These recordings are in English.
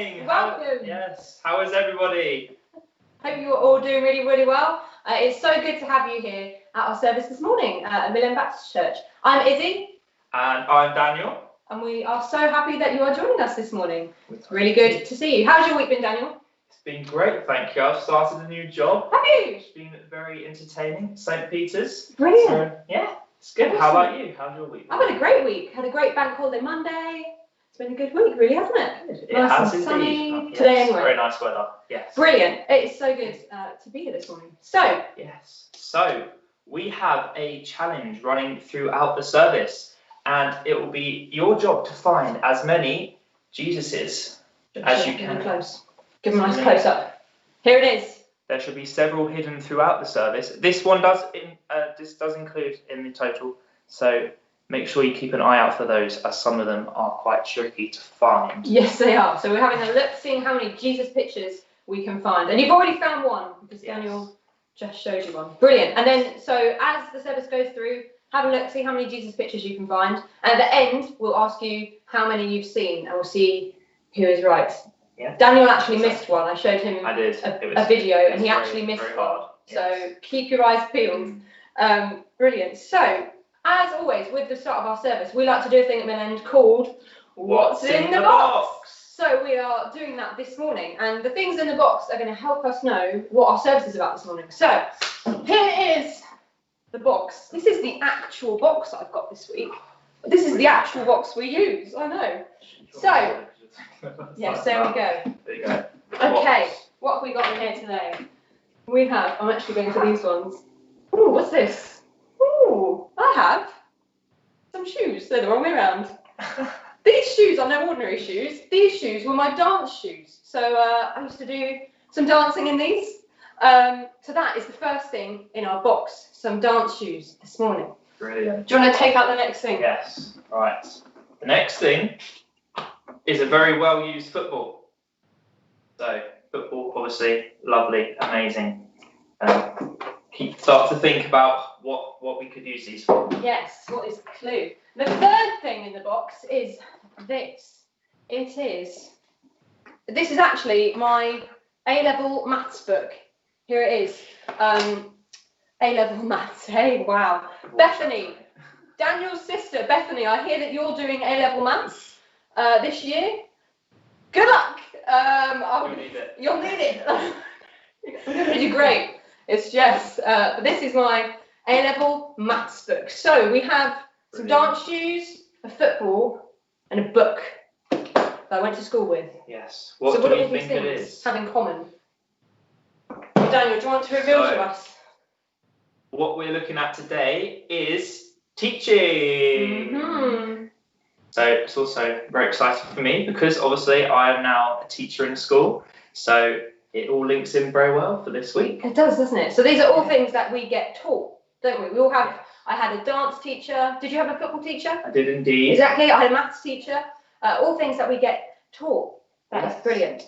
morning. Welcome. Yes. How is everybody? Hope you're all doing really, really well. It's so good to have you here at our service this morning at Millen Baptist Church. I'm Izzy. And I'm Daniel. And we are so happy that you are joining us this morning. It's really good to see you. How's your week been, Daniel? It's been great, thank you. I've started a new job. Have you? It's been very entertaining. St. Peter's. Brilliant. So, yeah, it's good. Awesome. How about you? How's your week? I've had a great week. Had a great bank holiday Monday. It's been a good week, really, hasn't it? It Nice has and indeed. sunny Yes, today anyway. Very nice weather. Yes. Brilliant. It's so good to be here this morning. So, Yes. So we have a challenge running throughout the service, and it will be your job to find as many Jesuses as you give can. them close. Give them a nice close up. Here it is. There should be several hidden throughout the service. This one does include in the total, so make sure you keep an eye out for those, as some of them are quite tricky to find. Yes, they are. So we're having a look, seeing how many Jesus pictures we can find. And you've already found one, because Daniel just showed you one. Brilliant. And then, so as the service goes through, have a look, see how many Jesus pictures you can find. And at the end, we'll ask you how many you've seen, and we'll see who is right. Yeah. Daniel actually missed one. I showed him I did. a video, and he actually missed very one. hard. So keep your eyes peeled. Brilliant. So, as always, with the start of our service, we like to do a thing at Millen called What's in the Box? So we are doing that this morning, and the things in the box are going to help us know what our service is about this morning. So, here is the box. This is the actual box I've got this week. This is the actual box we use, I know. So, yes, there we go. There you go. Okay, what have we got in here today? We have, I'm actually going for these ones. Ooh, what's this? Ooh, I have some shoes. They're the wrong way around. These shoes are no ordinary shoes. These shoes were my dance shoes. So I used to do some dancing in these. So that is the first thing in our box, some dance shoes this morning. Brilliant. Do you want to take out the next thing? Yes. Right. The next thing is a very well used football. So football, obviously, lovely, amazing. Start to think about what we could use these for. Yes, what is the clue? The third thing in the box is this. This is actually my A-level maths book. Here it is. A-level maths. Hey, wow. Bethany, Daniel's sister, Bethany, I hear that you're doing A-level maths this year. Good luck. You'll need it. You'll need it. I'm going to do great. It's just, this is my A-level maths book. So we have some dance shoes, a football, and a book that I went to school with. Yes. So what do do you all these think it things is? have in common? Daniel, do you want to reveal to us? What we're looking at today is teaching. Mm-hmm. So it's also very exciting for me, because obviously I am now a teacher in school. So it all links in very well for this week. It does, doesn't it? So these are all things that we get taught, don't we? We all have, I had a dance teacher. Did you have a football teacher? I did indeed. Exactly, I had a maths teacher. All things that we get taught. That is brilliant.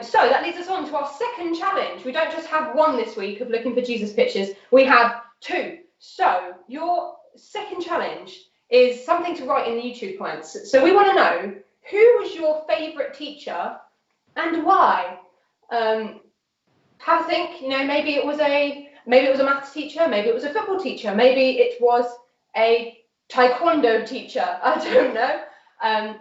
So that leads us on to our second challenge. We don't just have one this week of looking for Jesus pictures. We have two. So your second challenge is something to write in the YouTube comments. So we want to know, who was your favourite teacher and why? Have a think. You know, maybe it was a maths teacher, maybe it was a football teacher, maybe it was a taekwondo teacher. I don't know.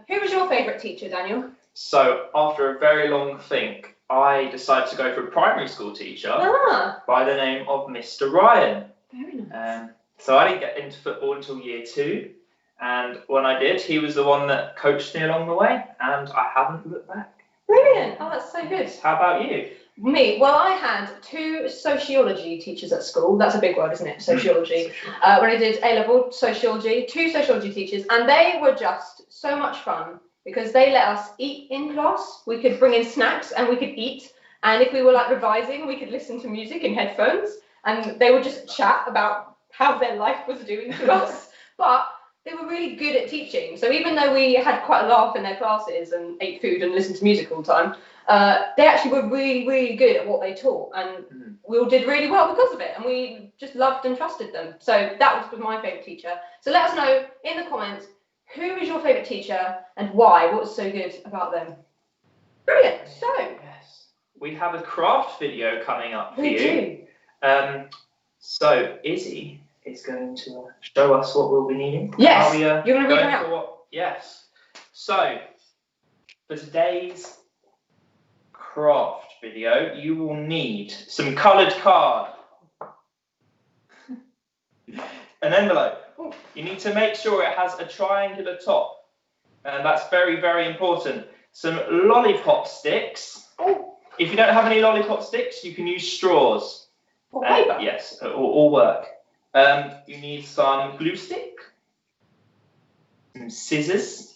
Who was your favourite teacher, Daniel? So after a very long think, I decided to go for a primary school teacher by the name of Mr. Ryan. Very nice. So I didn't get into football until year 2, and when I did, he was the one that coached me along the way, and I haven't looked back. Brilliant. Oh, that's so good. How about you? Me? Well, I had 2 sociology teachers at school. That's a big word, isn't it? Sociology. When I did A-level sociology, 2 sociology teachers, and they were just so much fun, because they let us eat in class. We could bring in snacks and we could eat. And if we were like revising, we could listen to music in headphones, and they would just chat about how their life was doing to us. But they were really good at teaching. So even though we had quite a laugh in their classes and ate food and listened to music all the time, they actually were really, really good at what they taught. And we all did really well because of it. And we just loved and trusted them. So that was my favourite teacher. So let us know in the comments, who is your favourite teacher and why? What was so good about them? Brilliant. So, Yes. We have a craft video coming up for we you. do. So Izzy is going to show us what we'll be needing. Yes. Are we, You're going to read going it out. for what? Yes. So for today's craft video, you will need some coloured card, an envelope. You need to make sure it has a triangular top, and that's very, very important. Some lollipop sticks. Oh. If you don't have any lollipop sticks, you can use straws. Or paper. Yes, all work. You need some glue stick, some scissors,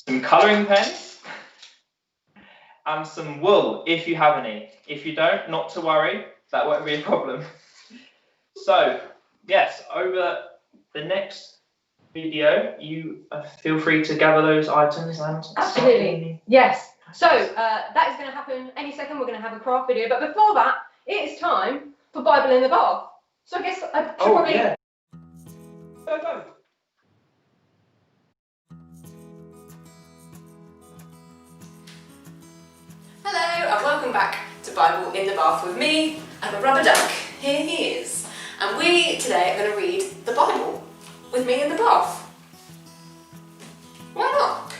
some colouring pens, and some wool if you have any. If you don't, not to worry, that won't be a problem. So, yes, over the next video, you feel free to gather those items and Absolutely. Yes. So that is going to happen any second. We're going to have a craft video, but before that, it is time for Bible in the Bath. So I guess I should probably. Yeah. Go. Hello and welcome back to Bible in the Bath with me and a rubber duck. Here he is. And we today are going to read the Bible with me in the bath. Why not?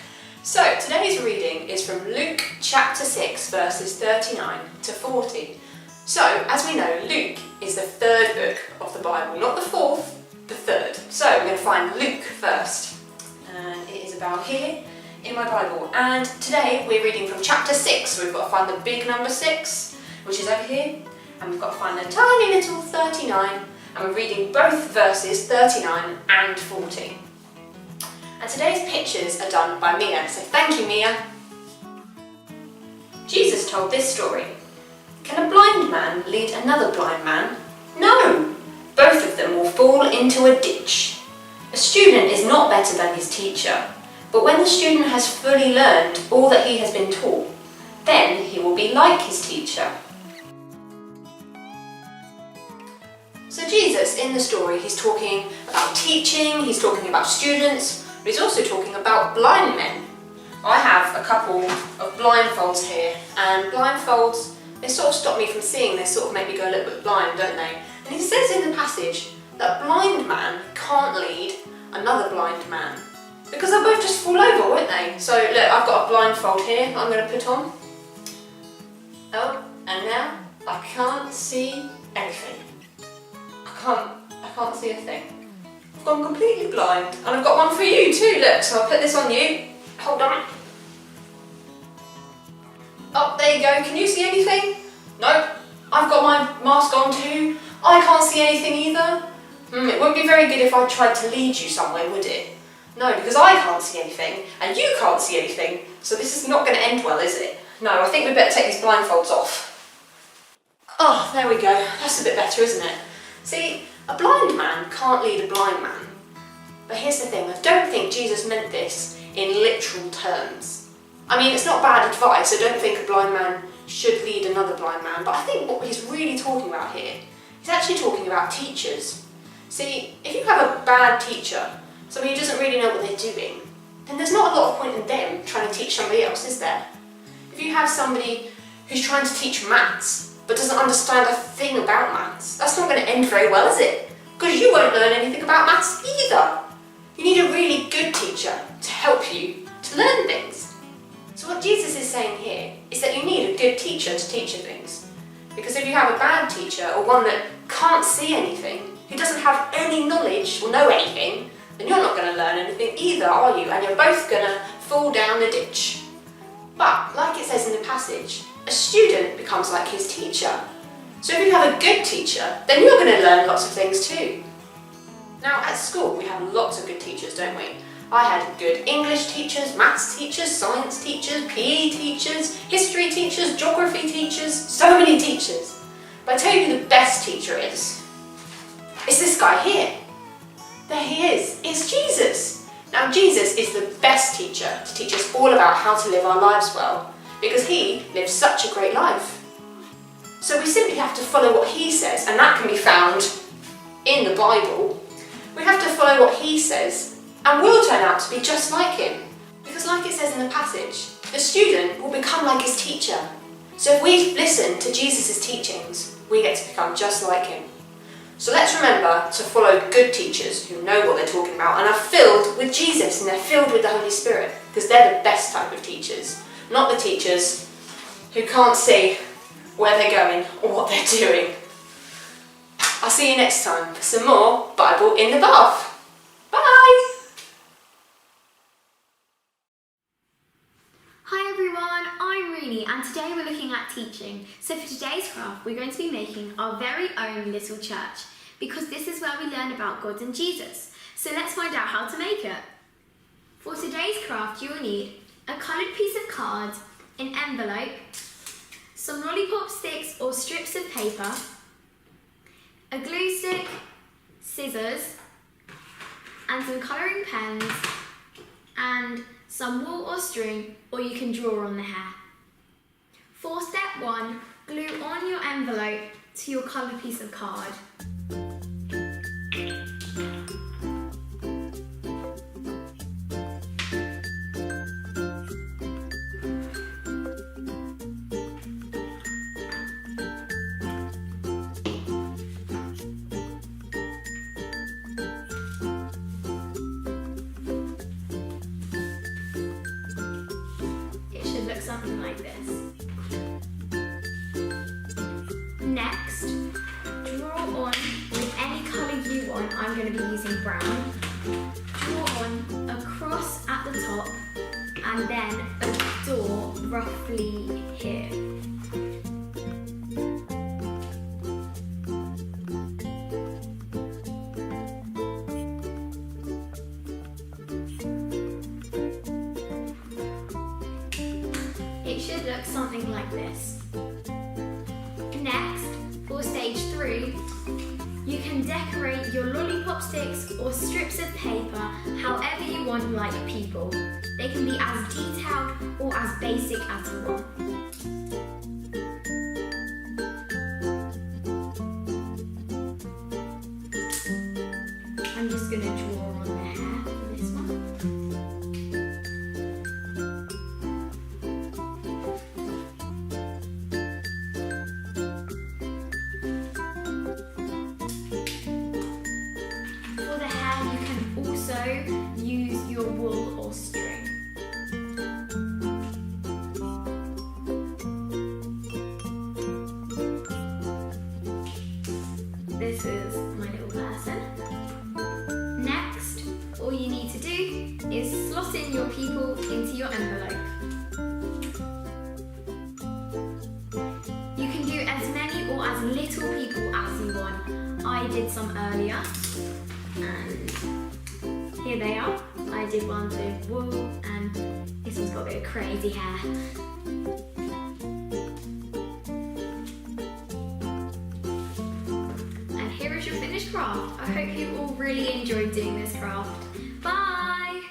So today's reading is from Luke chapter 6 verses 39 to 40. So as we know, Luke is the third book of the Bible, not the fourth, the third. So we're going to find Luke first. And it is about here in my Bible, and today we're reading from chapter 6, so we've got to find the big number 6, which is over here, and we've got to find the tiny little 39, and we're reading both verses 39 and 40. And today's pictures are done by Mia, so thank you, Mia. Jesus told this story. Can a blind man lead another blind man? No! Both of them will fall into a ditch. A student is not better than his teacher. But when the student has fully learned all that he has been taught, then he will be like his teacher. So Jesus, in the story, he's talking about teaching, he's talking about students, but he's also talking about blind men. I have a couple of blindfolds here, and blindfolds, they sort of stop me from seeing, they sort of make me go a little bit blind, don't they? And he says in the passage that a blind man can't lead another blind man. Because they'll both just fall over, won't they? So look, I've got a blindfold here that I'm going to put on. Oh, and now I can't see anything. I can't see a thing. I've gone completely blind. And I've got one for you too, look. So I'll put this on you. Hold on. Oh, there you go. Can you see anything? Nope. I've got my mask on too. I can't see anything either. It wouldn't be very good if I tried to lead you somewhere, would it? No, because I can't see anything, and you can't see anything, so this is not going to end well, is it? No, I think we better take these blindfolds off. Oh, there we go. That's a bit better, isn't it? See, a blind man can't lead a blind man. But here's the thing, I don't think Jesus meant this in literal terms. I mean, it's not bad advice, I don't think a blind man should lead another blind man, but I think what he's really talking about here, he's actually talking about teachers. See, if you have a bad teacher, somebody who doesn't really know what they're doing, then there's not a lot of point in them trying to teach somebody else, is there? If you have somebody who's trying to teach maths, but doesn't understand a thing about maths, that's not going to end very well, is it? Because you won't learn anything about maths either. You need a really good teacher to help you to learn things. So what Jesus is saying here is that you need a good teacher to teach you things. Because if you have a bad teacher, or one that can't see anything, who doesn't have any knowledge or know anything, then you're not going to learn anything either, are you? And you're both going to fall down the ditch. But, like it says in the passage, a student becomes like his teacher. So if you have a good teacher, then you're going to learn lots of things too. Now, at school, we have lots of good teachers, don't we? I had good English teachers, maths teachers, science teachers, PE teachers, history teachers, geography teachers, so many teachers. But I tell you who the best teacher is. It's this guy here. There he is. It's Jesus. Now Jesus is the best teacher to teach us all about how to live our lives well, because he lived such a great life. So we simply have to follow what he says, and that can be found in the Bible. We have to follow what he says, and we'll turn out to be just like him. Because like it says in the passage, The student will become like his teacher. So if we listen to Jesus' teachings, we get to become just like him. So let's remember to follow good teachers who know what they're talking about and are filled with Jesus and they're filled with the Holy Spirit, because they're the best type of teachers, not the teachers who can't see where they're going or what they're doing. I'll see you next time for some more Bible in the Bath. Bye! Hi everyone, I'm Rini and today we're looking at teaching. So for today's craft we're going to be making our very own little church, because this is where we learn about God and Jesus. So let's find out how to make it. For today's craft you will need a coloured piece of card, an envelope, some lollipop sticks or strips of paper, a glue stick, scissors, and some colouring pens, and some wool or string, or you can draw on the hair. For step 1, glue on your envelope to your coloured piece of card. Look something like this. Next, draw on with any colour you want. I'm going to be using brown. Draw on a cross at the top and then a door roughly here. It should look something like this. Next, for stage 3, you can decorate your lollipop sticks or strips of paper however you want, like people. They can be as detailed or as basic as you want. I'm just going to draw on the hair for this one. Use your wool or string. This is my little person. Next, all you need to do is slot in your people into your envelope. You can do as many or as little people as you want. I did some earlier, and here they are. I did one with wool and this one's got a bit of crazy hair. And here is your finished craft. I hope you all really enjoyed doing this craft. Bye!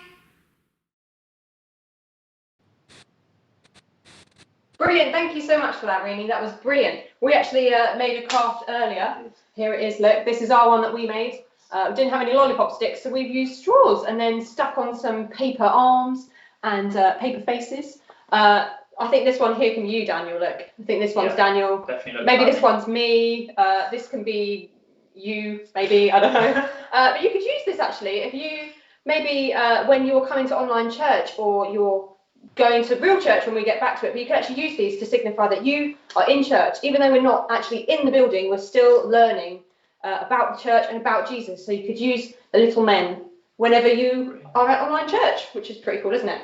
Brilliant, thank you so much for that, Rini. That was brilliant. We actually made a craft earlier. Here it is, look, this is our one that we made. We didn't have any lollipop sticks, so we've used straws and then stuck on some paper arms and paper faces. I think this one here can be you, Daniel, look. I think this one's Daniel. Definitely maybe this one's me. This can be you, maybe, I don't know. But you could use this actually if you, maybe when you're coming to online church or you're going to real church when we get back to it, but you can actually use these to signify that you are in church. Even though we're not actually in the building, we're still learning about the church and about Jesus. So you could use the little men whenever you are at online church, which is pretty cool, isn't it?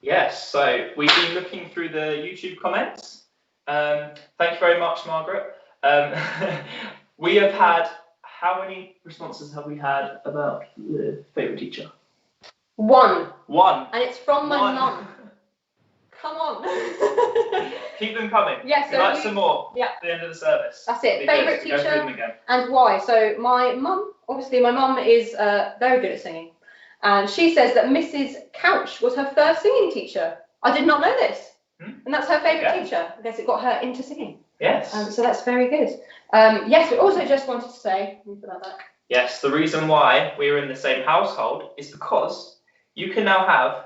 Yes, so we've been looking through the YouTube comments. Thank you very much, Margaret. We have had, how many responses have we had about the favourite teacher? One. And it's from my mum. Come on. Keep them coming. Yes, We'd like some more yeah. at the end of the service. That's it. Favourite Go through them teacher again. and why. So my mum, obviously my mum is very good at singing. And she says that Mrs. Couch was her first singing teacher. I did not know this. And that's her favourite teacher. I guess it got her into singing. Yes. So that's very good. Yes, we also just wanted to say, let me put that back. Yes, the reason why we're in the same household is because you can now have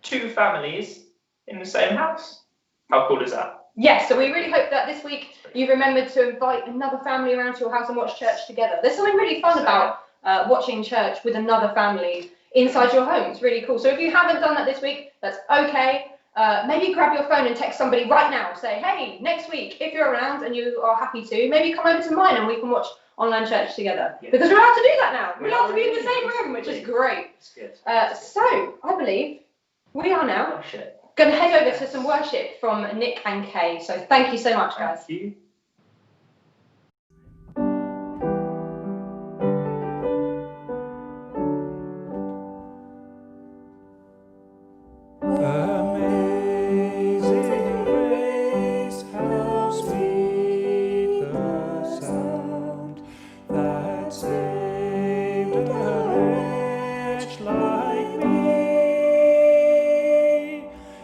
2 families in the same house. How cool is that? Yes, so we really hope that this week you remembered to invite another family around to your house and watch church together. There's something really fun about watching church with another family inside your home. It's really cool. So if you haven't done that this week, that's okay. Maybe grab your phone and text somebody right now. Say, hey, next week, if you're around and you are happy to, maybe come over to mine and we can watch online church together. Yeah. Because we're allowed to do that now. We're allowed to be in the same room, which is great. It's good. So I believe we are now Oh, shit. going to head over to some worship from Nick and Kay. So thank you so much, guys. Thank you. Amazing grace, how sweet the sound that saved a wretch like me.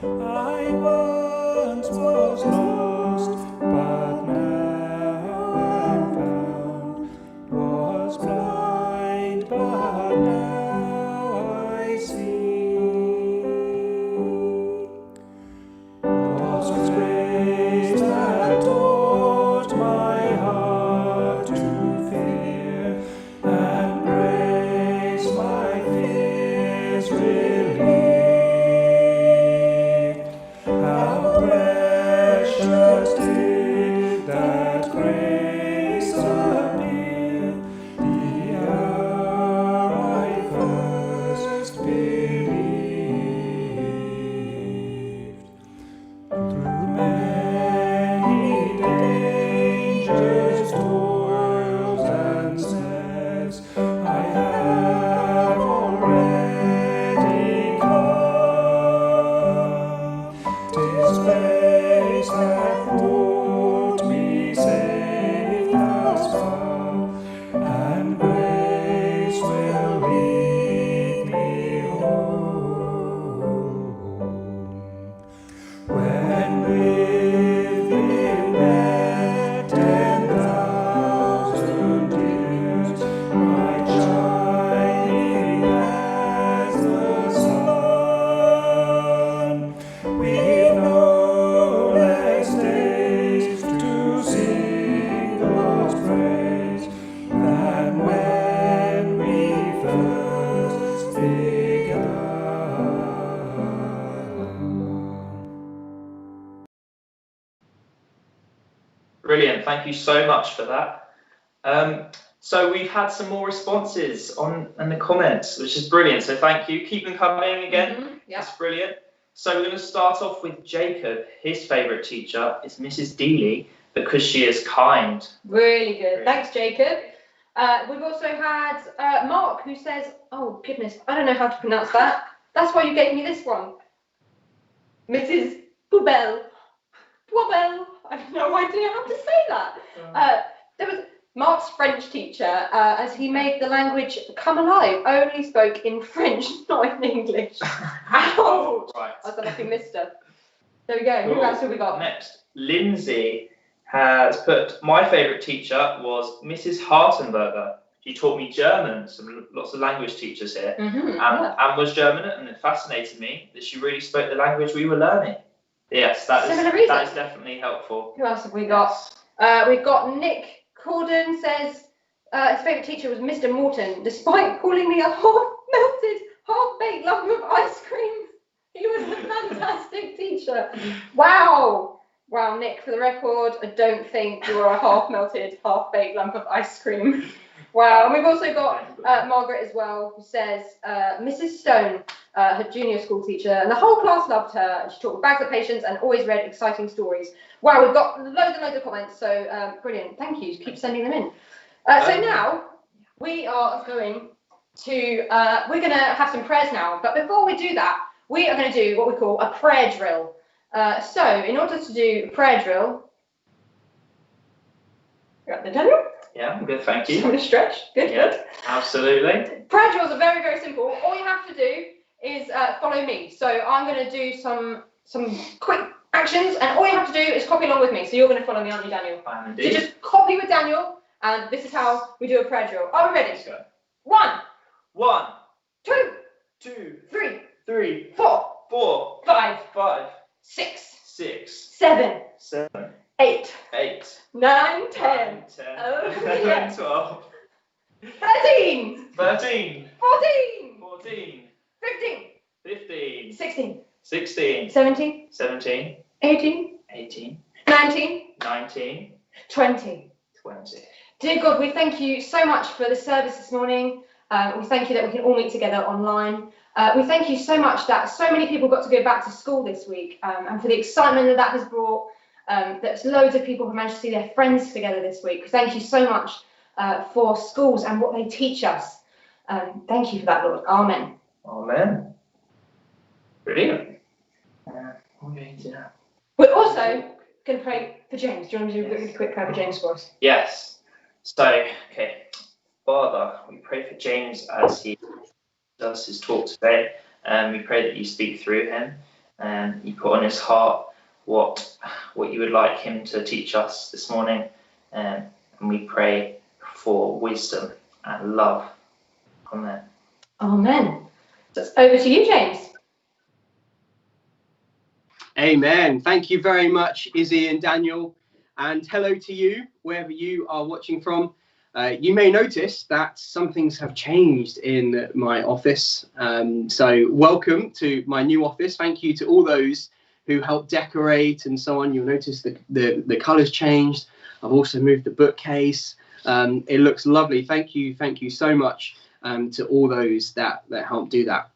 I once was lost, but now am found. Was blind, but now I see. Was grace that taught my heart to fear, and grace my fears relieved. How precious did that grace appear, the hour I first believed. Through many dangers, toils, and snares, I have already come. 'Tis grace that brought me safe thus far, and grace will lead me home. When with him met 10,000 years, bright shining as the sun, with no less days to sing God's praise than when we first began. Brilliant. Thank you so much for that. So we've had some more responses in the comments, which is brilliant. So thank you. Keep them coming again. Mhm, yeah. That's brilliant. So we're going to start off with Jacob. His favourite teacher is Mrs. Dealey because she is kind. Really good. Thanks, Jacob. We've also had Mark, who says, oh, goodness, I don't know how to pronounce that. That's why you gave me this one. Mrs. Poubelle. Poubelle. I have no idea how to say that. There was Mark's French teacher, as he made the language come alive, only spoke in French, not in English. Ouch! Right. I don't know if you missed her. There we go. Who else have we got? Next, Lindsay has put, my favourite teacher was Mrs. Hartenberger. She taught me German, lots of language teachers here, Mm-hmm, and was German, and it fascinated me that she really spoke the language we were learning. Yes, that is definitely helpful. Who else have we got? We've got Nick Corden says his favourite teacher was Mr. Morton, despite calling me a half-melted, half-baked lump of ice cream. He was a fantastic teacher. Wow. Wow, Nick, for the record, I don't think you are a half-melted, half-baked lump of ice cream. Wow, and we've also got Margaret as well, who says Mrs. Stone, her junior school teacher, and the whole class loved her. She taught with bags of patience and always read exciting stories. Wow, we've got loads and loads of comments, so brilliant. Thank you. Keep sending them in. So now we are going to, we're going to have some prayers now, but before we do that, we are going to do what we call a prayer drill. So in order to do a prayer drill, you got the Daniel? Yeah, I'm good, thank I'm you. going to stretch. Good, Yeah. good. Absolutely. Prayer drills are very, very simple. All you have to do is follow me. So I'm going to do some quick actions, and all you have to do is copy along with me. So you're going to follow me, aren't you, Daniel? I am So indeed. just copy with Daniel, and this is how we do a prayer drill. Are we ready? Let's go. 1, 1, 2, 2, 3, 3, 4, 4, 5, 5, 6, 6, 7, 7, 8, 8, 9, 10, 10, Oh, 11, yeah. 12, 13, 13, 14, 14, 15, 15, 16, 16, 17, 17, 18, 18, 19, 19, 20. 20. Dear God, we thank you so much for the service this morning. We thank you that we can all meet together online. We thank you so much that so many people got to go back to school this week, and for the excitement that has brought, that loads of people have managed to see their friends together this week. Thank you so much for schools and what they teach us. Thank you for that, Lord. Amen. Amen. Brilliant. What are we going to do now? We're also going to pray for James. Do you want to do a really quick prayer for James for us? Yes. So, okay. Father, we pray for James as he does his talk today. We pray that you speak through him and you put on his heart what you would like him to teach us this morning. And we pray for wisdom and love. Amen. Amen. So it's over to you, James. Amen. Thank you very much, Izzy and Daniel. And hello to you, wherever you are watching from. You may notice that some things have changed in my office. So welcome to my new office. Thank you to all those who helped decorate and so on. You'll notice the colours changed. I've also moved the bookcase. It looks lovely. Thank you so much to all those that helped do that.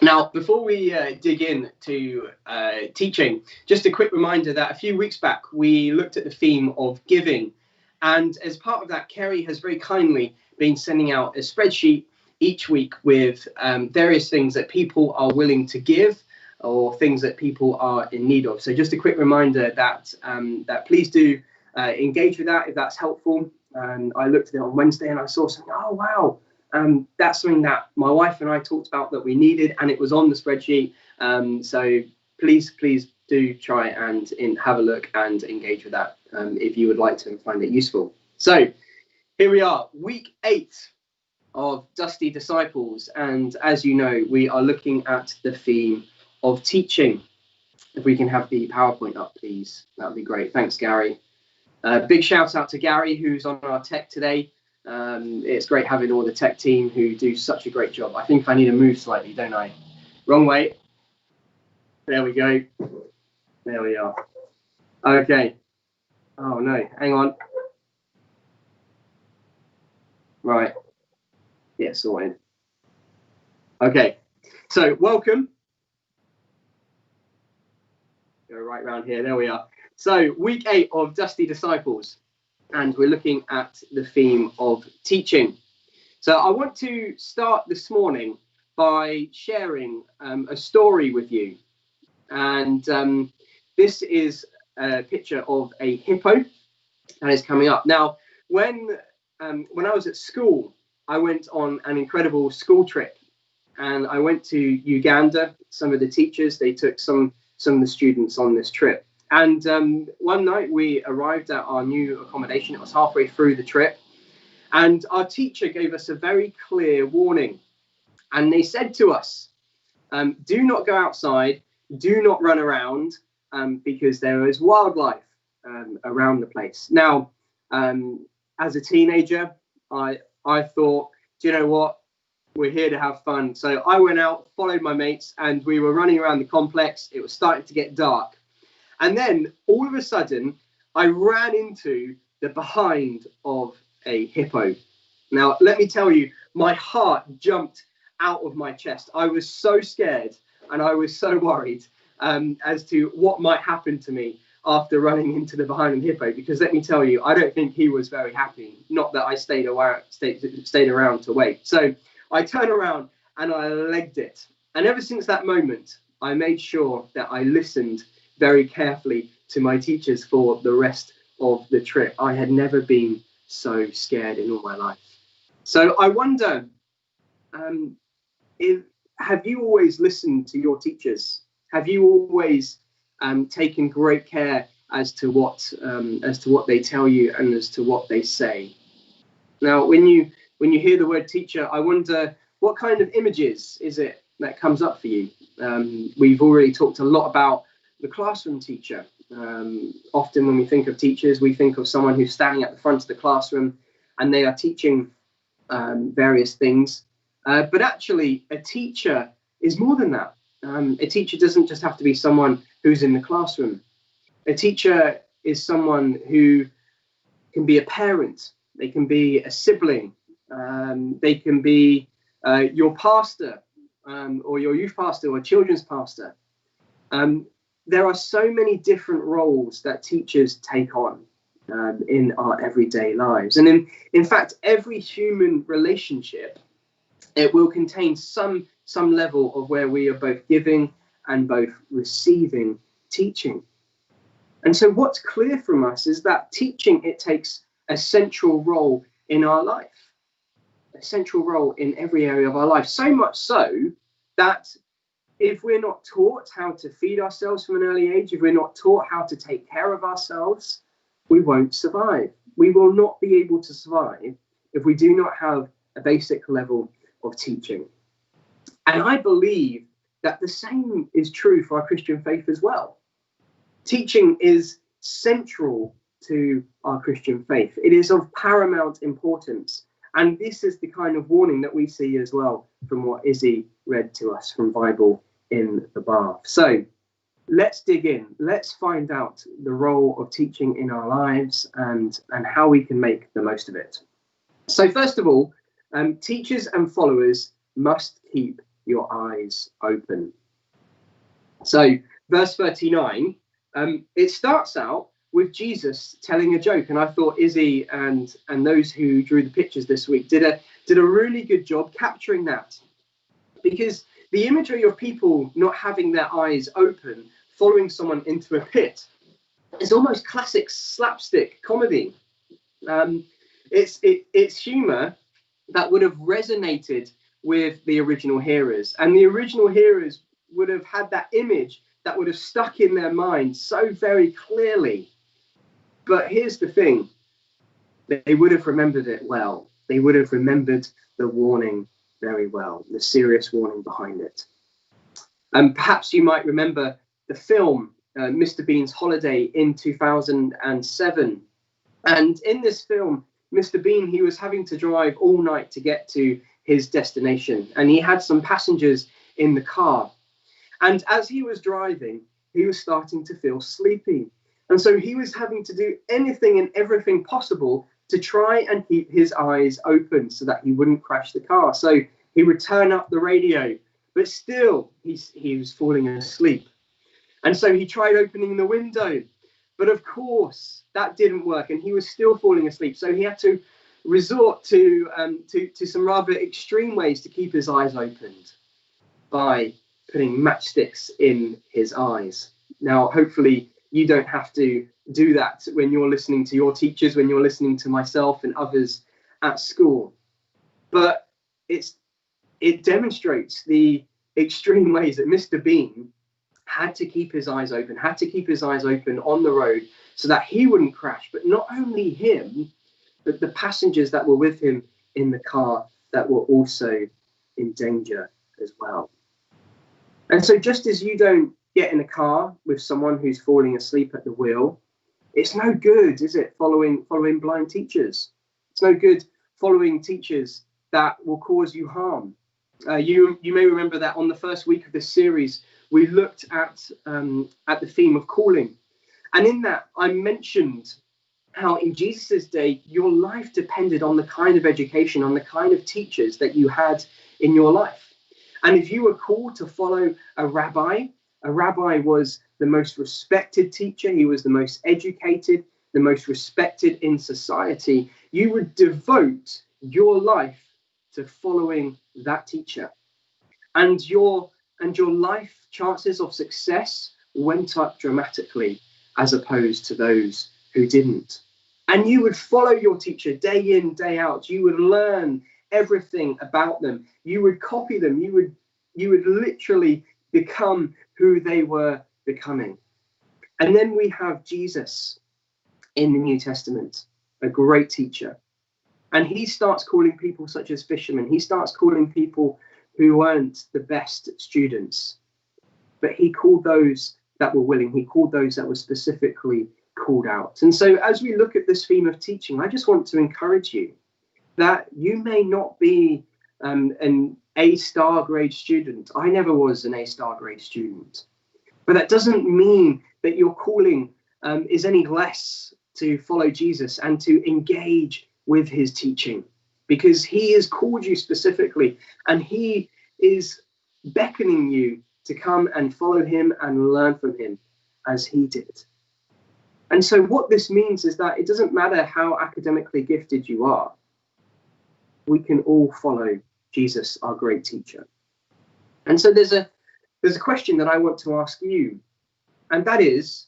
Now, before we dig into teaching, just a quick reminder that a few weeks back we looked at the theme of giving. And as part of that, Kerry has very kindly been sending out a spreadsheet each week with various things that people are willing to give or things that people are in need of. So just a quick reminder that please do engage with that if that's helpful. I looked at it on Wednesday and I saw something, oh, wow. That's something that my wife and I talked about that we needed, and it was on the spreadsheet. So please do try and have a look and engage with that if you would like to and find it useful. So here we are, week 8 of Dusty Disciples, and as you know, we are looking at the theme of teaching. If we can have the PowerPoint up, please, that would be great. Thanks, Gary. Big shout out to Gary, who's on our tech today. It's great having all the tech team who do such a great job. I think I need to move slightly, don't I? Wrong way. There we go. There we are. Okay. Oh no, hang on. Right. Yeah, sorted. Okay. So welcome. Go right round here. There we are. So week 8 of Dusty Disciples. And we're looking at the theme of teaching. So I want to start this morning by sharing a story with you. And this is a picture of a hippo that is coming up. Now, when I was at school, I went on an incredible school trip. And I went to Uganda. Some of the teachers, they took some of the students on this trip. And one night we arrived at our new accommodation. It was halfway through the trip. And our teacher gave us a very clear warning. And they said to us, do not go outside, do not run around, because there is wildlife around the place. Now, as a teenager, I thought, do you know what? We're here to have fun. So I went out, followed my mates, and we were running around the complex. It was starting to get dark. And then all of a sudden, I ran into the behind of a hippo. Now, let me tell you, my heart jumped out of my chest. I was so scared and I was so worried as to what might happen to me after running into the behind of the hippo. Because let me tell you, I don't think he was very happy. Not that I stayed around to wait. So I turned around and I legged it. And ever since that moment, I made sure that I listened very carefully to my teachers for the rest of the trip. I had never been so scared in all my life. So I wonder, have you always listened to your teachers? Have you always taken great care as to what they tell you and as to what they say? Now, when you hear the word teacher, I wonder what kind of images is it that comes up for you? We've already talked a lot about the classroom teacher. Often when we think of teachers, we think of someone who's standing at the front of the classroom and they are teaching various things. But actually, a teacher is more than that. A teacher doesn't just have to be someone who's in the classroom. A teacher is someone who can be a parent. They can be a sibling. They can be your pastor or your youth pastor or children's pastor. There are so many different roles that teachers take on in our everyday lives. And in fact, every human relationship, it will contain some level of where we are both giving and both receiving teaching. And so what's clear from us is that teaching, it takes a central role in our life, a central role in every area of our life. So much so that if we're not taught how to feed ourselves from an early age, if we're not taught how to take care of ourselves, we won't survive. We will not be able to survive if we do not have a basic level of teaching. And I believe that the same is true for our Christian faith as well. Teaching is central to our Christian faith. It is of paramount importance. And this is the kind of warning that we see as well from what Izzy read to us from Bible in the Bath. So let's dig in. Let's find out the role of teaching in our lives and how we can make the most of it. So first of all, teachers and followers must keep your eyes open. So verse 39, it starts out with Jesus telling a joke, and I thought Izzy and those who drew the pictures this week did a really good job capturing that, because the imagery of people not having their eyes open, following someone into a pit, is almost classic slapstick comedy. It's humour that would have resonated with the original hearers, and the original hearers would have had that image that would have stuck in their mind so very clearly. But here's the thing, they would have remembered it well. They would have remembered the warning very well, the serious warning behind it. And perhaps you might remember the film Mr. Bean's Holiday in 2007. And in this film, Mr. Bean, he was having to drive all night to get to his destination, and he had some passengers in the car. And as he was driving, he was starting to feel sleepy. And so he was having to do anything and everything possible to try and keep his eyes open so that he wouldn't crash the car. So he would turn up the radio, but still he was falling asleep. And so he tried opening the window, but of course that didn't work, and he was still falling asleep. So he had to resort to some rather extreme ways to keep his eyes opened by putting matchsticks in his eyes. Now, hopefully you don't have to do that when you're listening to your teachers, when you're listening to myself and others at school. But it demonstrates the extreme ways that Mr. Bean had to keep his eyes open, on the road so that he wouldn't crash. But not only him, but the passengers that were with him in the car that were also in danger as well. And so just as you don't get in a car with someone who's falling asleep at the wheel, it's no good, is it, following blind teachers? It's no good following teachers that will cause you harm. You may remember that on the first week of this series, we looked at the theme of calling. And in that, I mentioned how in Jesus's day, your life depended on the kind of education, on the kind of teachers that you had in your life. And if you were called to follow a rabbi was the most respected teacher. He was the most educated, the most respected in society. You would devote your life to following that teacher. And your life chances of success went up dramatically as opposed to those who didn't. And you would follow your teacher day in, day out. You would learn everything about them. You would copy them. You would literally become who they were becoming. And then we have Jesus in the New Testament, a great teacher. And he starts calling people such as fishermen. He starts calling people who weren't the best students, but he called those that were willing. He called those that were specifically called out. And so as we look at this theme of teaching, I just want to encourage you that you may not be an A-star grade student. I never was an A-star grade student. But that doesn't mean that your calling is any less to follow Jesus and to engage with his teaching, because he has called you specifically and he is beckoning you to come and follow him and learn from him as he did. And so what this means is that it doesn't matter how academically gifted you are, we can all follow Jesus, our great teacher. And so there's a question that I want to ask you, and that is,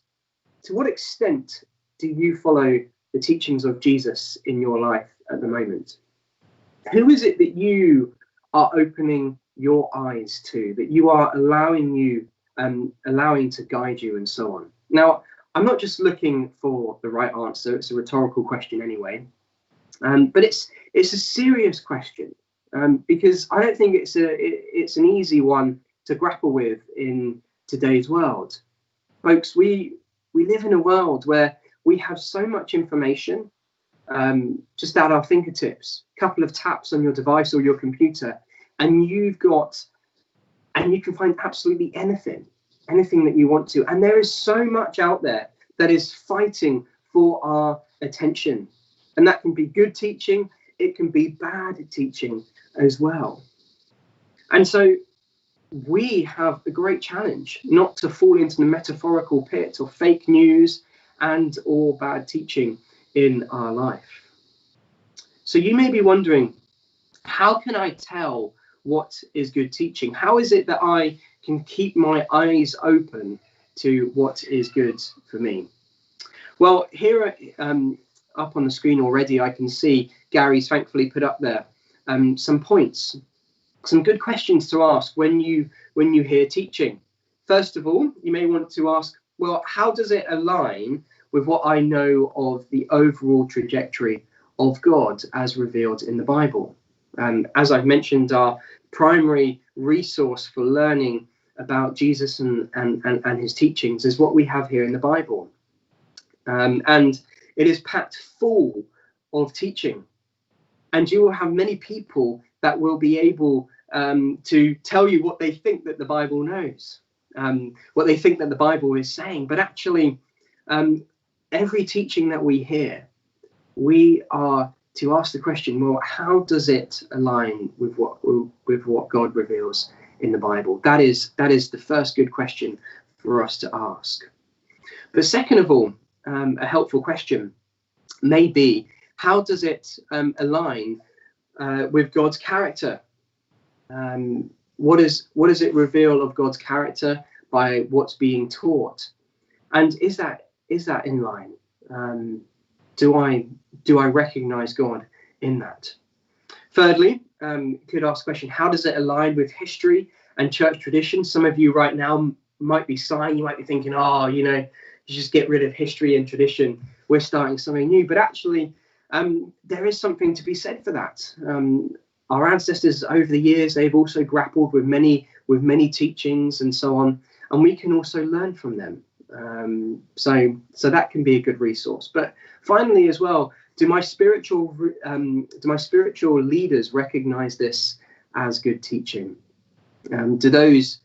to what extent do you follow the teachings of Jesus in your life at the moment? Who is it that you are opening your eyes to, that you are allowing to guide you and so on? Now, I'm not just looking for the right answer. It's a rhetorical question anyway. But it's a serious question, because I don't think it's an easy one to grapple with in today's world. Folks, we live in a world where we have so much information just at our fingertips, a couple of taps on your device or your computer, and you can find absolutely anything that you want to. And there is so much out there that is fighting for our attention. And that can be good teaching, it can be bad teaching as well. And so we have a great challenge not to fall into the metaphorical pit of fake news and or bad teaching in our life. So you may be wondering, how can I tell what is good teaching? How is it that I can keep my eyes open to what is good for me? Well, here up on the screen already, I can see Gary's thankfully put up there some points, some good questions to ask when you hear teaching. First of all, you may want to ask, well, how does it align with what I know of the overall trajectory of God as revealed in the Bible? As I've mentioned, our primary resource for learning about Jesus and his teachings is what we have here in the Bible. And it is packed full of teaching. And you will have many people that will be able to tell you what they think that the Bible knows, what they think that the Bible is saying. But actually, every teaching that we hear, we are to ask the question, well, how does it align with what God reveals in the Bible? That is the first good question for us to ask. But second of all, a helpful question may be, how does it align with God's character? What does it reveal of God's character by what's being taught? And is that in line? Do I recognize God in that? Thirdly, you could ask the question, how does it align with history and church tradition? Some of you right now might be sighing, you might be thinking, you just get rid of history and tradition, we're starting something new. But actually, there is something to be said for that. Our ancestors over the years, they've also grappled with many teachings and so on, and we can also learn from them. So that can be a good resource. But finally, as well, do my spiritual leaders recognize this as good teaching? Do those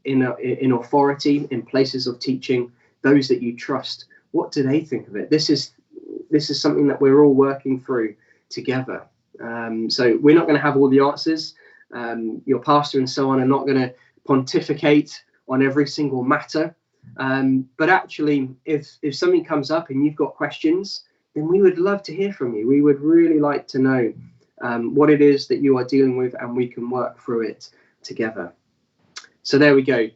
in authority, in places of teaching, those that you trust, what do they think of it? This is something that we're all working through together. So we're not going to have all the answers. Your pastor and so on are not going to pontificate on every single matter. But actually, if something comes up and you've got questions, then we would love to hear from you. We would really like to know what it is that you are dealing with, and we can work through it together. So there we go.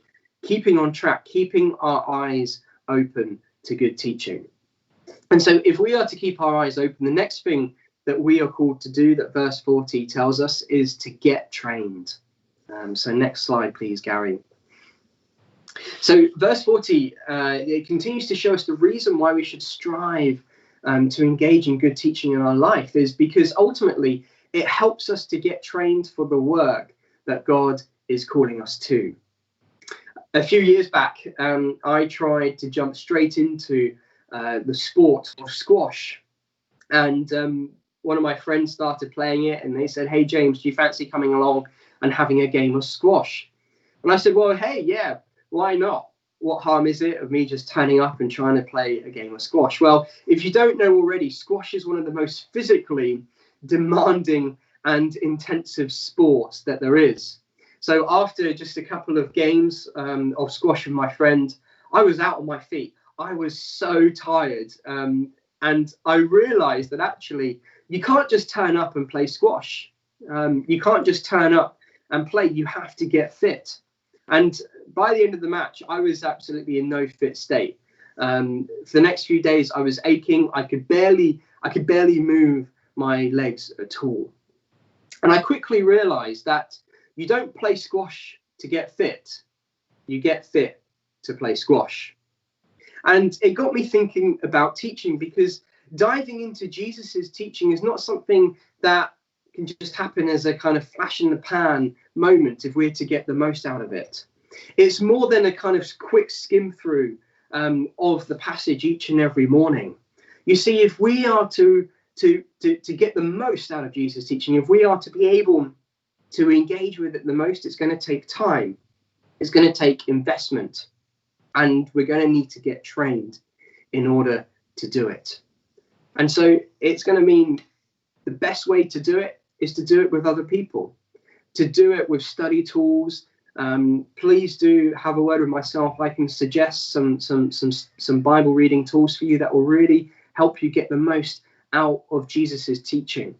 Keeping on track, keeping our eyes open to good teaching. And so if we are to keep our eyes open, the next thing that we are called to do, that verse 40 tells us, is to get trained. So next slide, please, Gary. So verse 40, it continues to show us the reason why we should strive to engage in good teaching in our life is because ultimately it helps us to get trained for the work that God is calling us to. a few years back, I tried to jump straight into the sport of squash, and one of my friends started playing it, and they said, "Hey James, do you fancy coming along and having a game of squash?" And I said, "Well, hey, yeah, why not? What harm is it of me just turning up and trying to play a game of squash?" Well, if you don't know already, squash is one of the most physically demanding and intensive sports that there is. So after just a couple of games of squash with my friend, I was out on my feet. I was so tired. And I realized that actually you can't just turn up and play squash. You can't just turn up and play. You have to get fit. And by the end of the match, I was absolutely in no fit state. For the next few days, I was aching. I could barely move my legs at all. And I quickly realized that you don't play squash to get fit. You get fit to play squash. And it got me thinking about teaching, because diving into Jesus's teaching is not something that can just happen as a kind of flash in the pan moment if we're to get the most out of it. It's more than a kind of quick skim through of the passage each and every morning. You see, if we are to get the most out of Jesus' teaching, if we are to be able to engage with it the most, it's going to take time. It's going to take investment. And we're going to need to get trained in order to do it. And so it's going to mean the best way to do it is to do it with other people, to do it with study tools. Please do have a word with myself. I can suggest some Bible reading tools for you that will really help you get the most out of Jesus's teaching.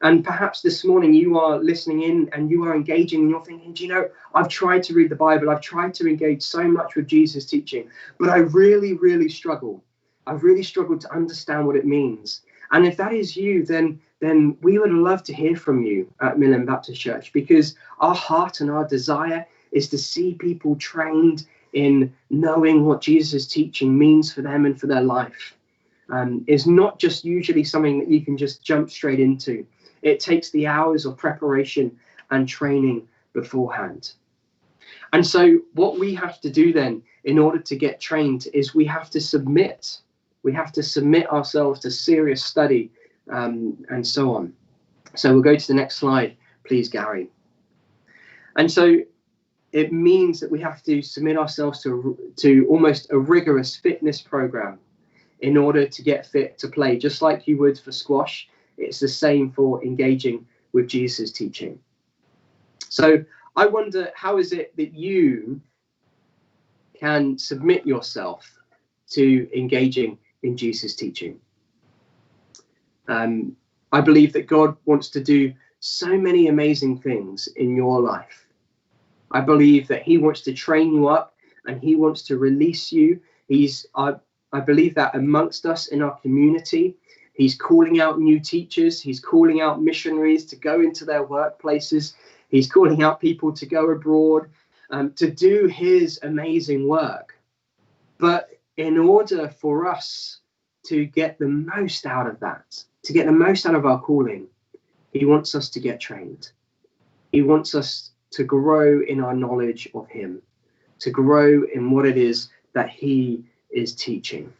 And perhaps this morning you are listening in and you are engaging and you're thinking, do you know, I've tried to read the Bible, I've tried to engage so much with Jesus' teaching, but I really, really struggle. I've really struggled to understand what it means. And if that is you, then we would love to hear from you at Millen Baptist Church, because our heart and our desire is to see people trained in knowing what Jesus' teaching means for them and for their life. It's not just usually something that you can just jump straight into. It takes the hours of preparation and training beforehand. And so what we have to do then in order to get trained is we have to submit. We have to submit ourselves to serious study and so on. So we'll go to the next slide, please, Gary. And so it means that we have to submit ourselves to almost a rigorous fitness program in order to get fit to play, just like you would for squash. It's the same for engaging with Jesus' teaching. So I wonder, how is it that you can submit yourself to engaging in Jesus' teaching? I believe that God wants to do so many amazing things in your life. I believe that he wants to train you up and he wants to release you. I believe that amongst us in our community, he's calling out new teachers. He's calling out missionaries to go into their workplaces. He's calling out people to go abroad to do his amazing work. But in order for us to get the most out of that, to get the most out of our calling, he wants us to get trained. He wants us to grow in our knowledge of him, to grow in what it is that he is teaching.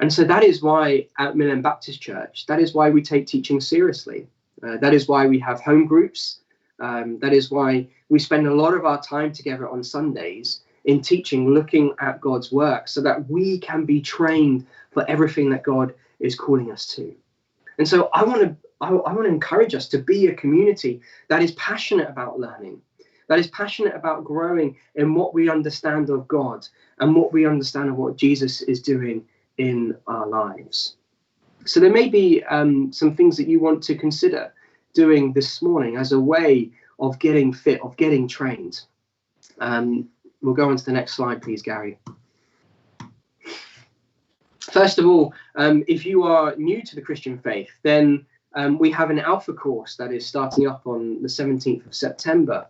And so that is why at Millen Baptist Church, that is why we take teaching seriously. That is why we have home groups. That is why we spend a lot of our time together on Sundays in teaching, looking at God's work, so that we can be trained for everything that God is calling us to. And so I want to encourage us to be a community that is passionate about learning, that is passionate about growing in what we understand of God and what we understand of what Jesus is doing in our lives. So there may be some things that you want to consider doing this morning as a way of getting fit, of getting trained. We'll go on to the next slide, please, Gary. First of all, if you are new to the Christian faith, then we have an Alpha course that is starting up on the 17th of September.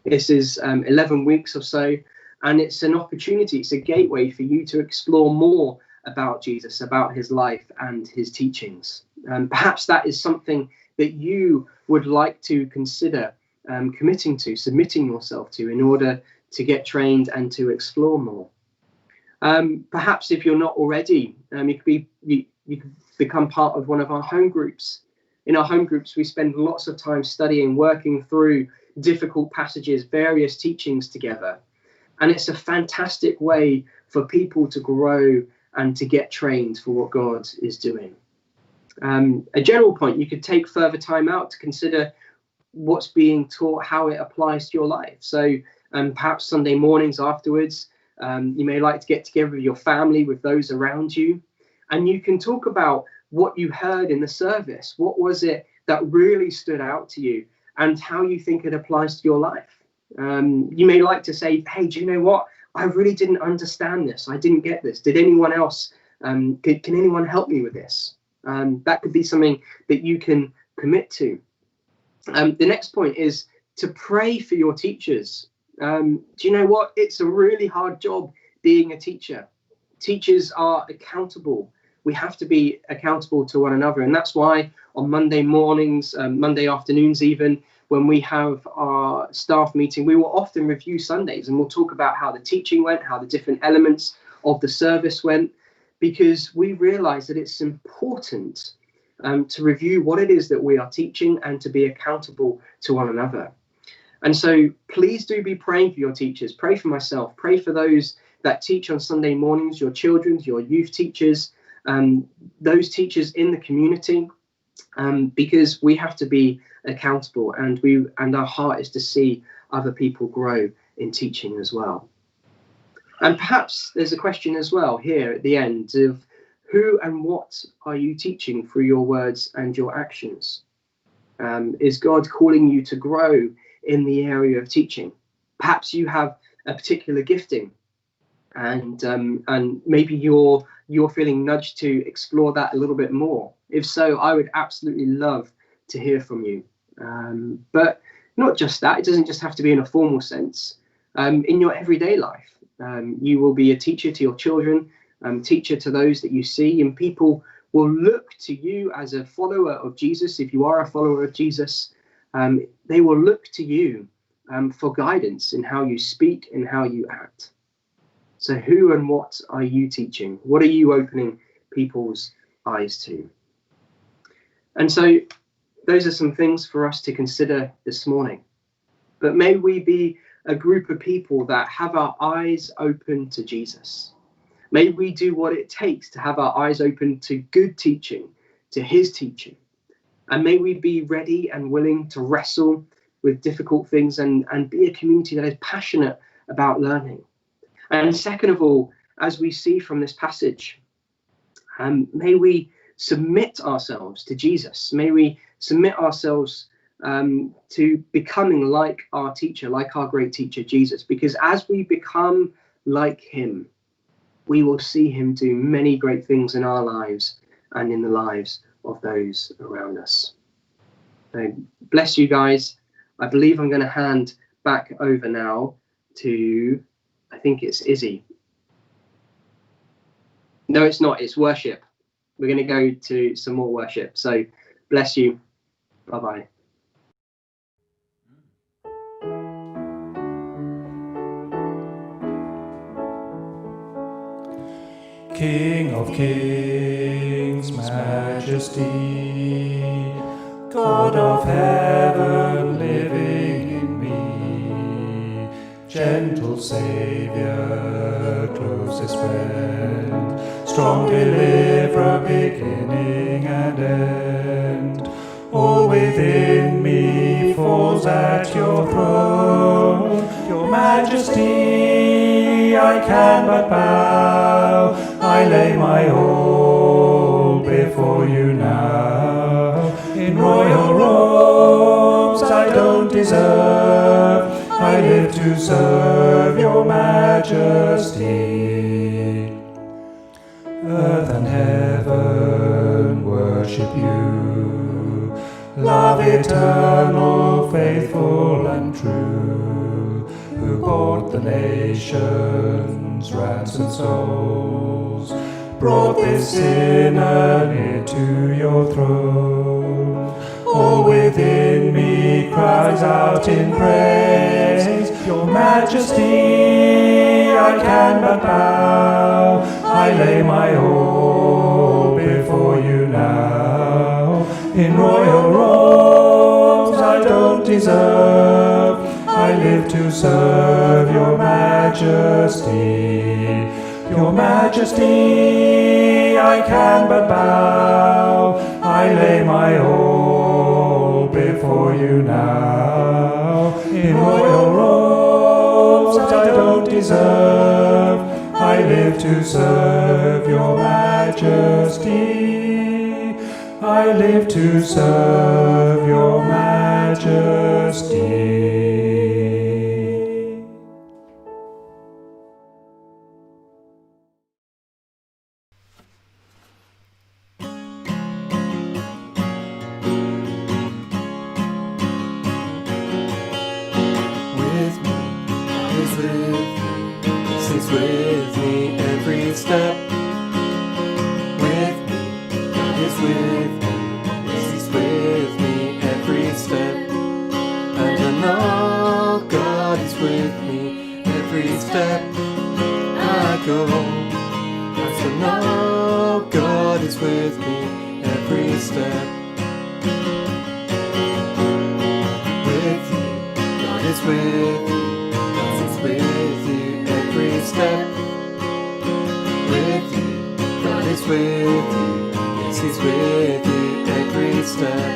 This is 11 weeks or so, and it's an opportunity, it's a gateway for you to explore more about Jesus, about his life and his teachings. Perhaps that is something that you would like to consider committing to, submitting yourself to, in order to get trained and to explore more. Perhaps if you're not already, you could become part of one of our home groups. In our home groups, we spend lots of time studying, working through difficult passages, various teachings together. And it's a fantastic way for people to grow and to get trained for what God is doing. A general point, you could take further time out to consider what's being taught, how it applies to your life. So perhaps Sunday mornings afterwards, you may like to get together with your family, with those around you, and you can talk about what you heard in the service. What was it that really stood out to you, and how you think it applies to your life? You may like to say, hey, do you know what? I really didn't understand this. I didn't get this. Did anyone else, can anyone help me with this? That could be something that you can commit to. The next point is to pray for your teachers. Do you know what? It's a really hard job being a teacher. Teachers are accountable. We have to be accountable to one another. And that's why on Monday mornings, Monday afternoons even, when we have our staff meeting, we will often review Sundays, and we'll talk about how the teaching went, how the different elements of the service went, because we realize that it's important to review what it is that we are teaching and to be accountable to one another. And so please do be praying for your teachers. Pray for myself. Pray for those that teach on Sunday mornings, your children, your youth teachers, those teachers in the community, because we have to be accountable, and our heart is to see other people grow in teaching as well. And perhaps there's a question as well here at the end of who and what are you teaching through your words and your actions? Is God calling you to grow in the area of teaching? Perhaps you have a particular gifting, and maybe you're feeling nudged to explore that a little bit more. If so, I would absolutely love to hear from you. But not just that, it doesn't just have to be in a formal sense. In your everyday life, you will be a teacher to your children, teacher to those that you see, and people will look to you as a follower of Jesus. If you are a follower of Jesus, they will look to you for guidance in how you speak and how you act. So who and what are you teaching? What are you opening people's eyes to? And so those are some things for us to consider this morning. But may we be a group of people that have our eyes open to Jesus. May we do what it takes to have our eyes open to good teaching, to his teaching. And may we be ready and willing to wrestle with difficult things and be a community that is passionate about learning. And second of all, as we see from this passage, may we submit ourselves to Jesus. May we submit ourselves to becoming like our teacher, like our great teacher, Jesus. Because as we become like him, we will see him do many great things in our lives and in the lives of those around us. So bless you guys. I believe I'm going to hand back over now to, I think it's Izzy. No, it's not. It's worship. We're going to go to some more worship. So bless you. Bye-bye. King of kings, majesty, God of heaven living in me, gentle Saviour, closest friend, strong deliverer, beginning and end. All within me falls at your throne, your majesty, I can but bow. I lay my all before you now. In royal robes I don't deserve, I live to serve your majesty. Earth and heaven worship you, love eternal, faithful and true, who bought the nations, ransomed souls, brought this sinner near to your throne. All within me cries out in praise, Your Majesty, I can but bow. I lay my all before you now. In royal robes I don't deserve. I live to serve your Majesty. Your Majesty, I can but bow. I lay my all before you now. In royal robes I don't deserve. I live to serve your Majesty. I live to serve your Majesty. With me, God is with me. He's with me every step. With me, God is with me. He's with me every step. And I know God is with me every step I go. And I know God is with me every step. With you, God is with you. God is with you every step. With you, God is with you. Yes, He's with you every step.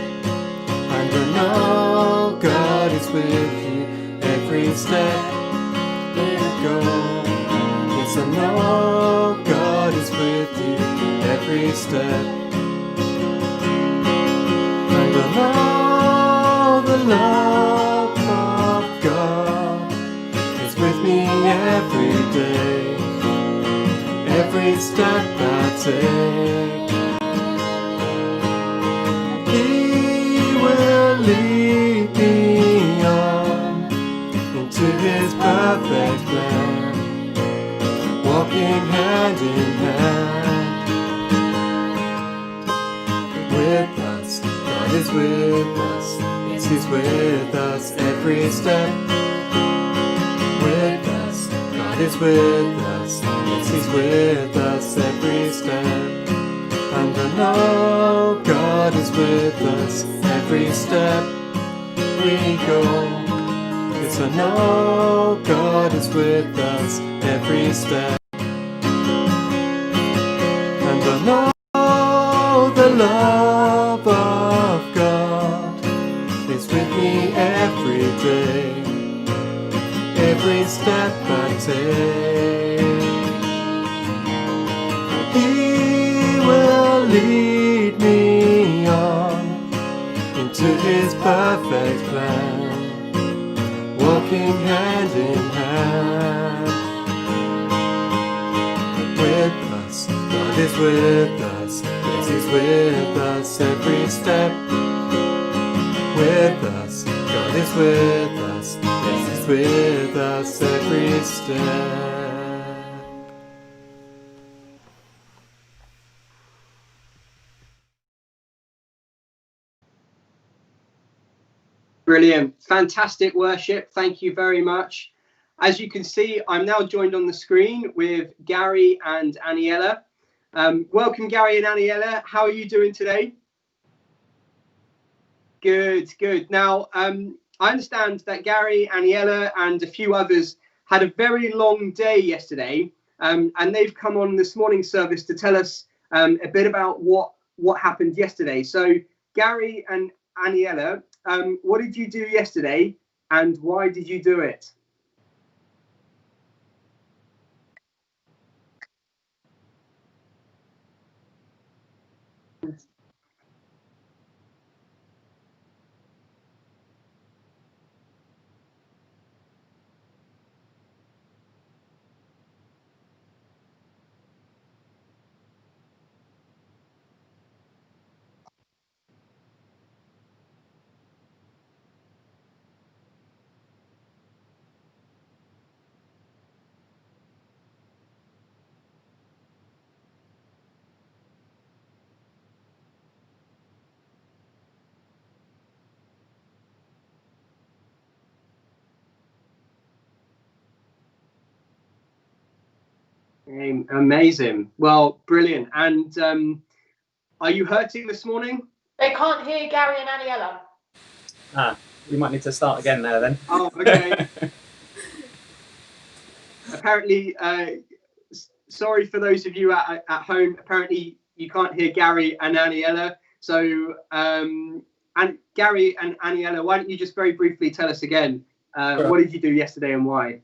And I know God is with you every step you go. Yes, I know God is with you every step. And I know the love of God is with me every day, every step I take. He will lead me on into His perfect plan, walking hand in hand. With us, God is with us. Yes, He's with us every step. With us, God is with us. Yes, He's with us every step. And I know God is with us every step we go. Yes, I know God is with us every step. And I know the love of God is with me every day, every step I take. He will lead me on into His perfect plan, walking hand in hand. With us, God is with us. Yes, He's with us every step. With us, God is with us. Yes, He's with us every step. Brilliant. Fantastic worship. Thank you very much. As you can see, I'm now joined on the screen with Gary and Aniela. Welcome, Gary and Aniela. How are you doing today? Good, good. Now, I understand that Gary, Aniela, and a few others had a very long day yesterday, and they've come on this morning's service to tell us a bit about what happened yesterday. So, Gary and Aniela, what did you do yesterday, and why did you do it? Amazing. Well, brilliant. And are you hurting this morning? They can't hear Gary and Aniela. We might need to start again there then. Oh, okay. Apparently, sorry for those of you at home. Apparently, you can't hear Gary and Aniela. So, and Gary and Aniela, why don't you just very briefly tell us again, Sure. What did you do yesterday and why?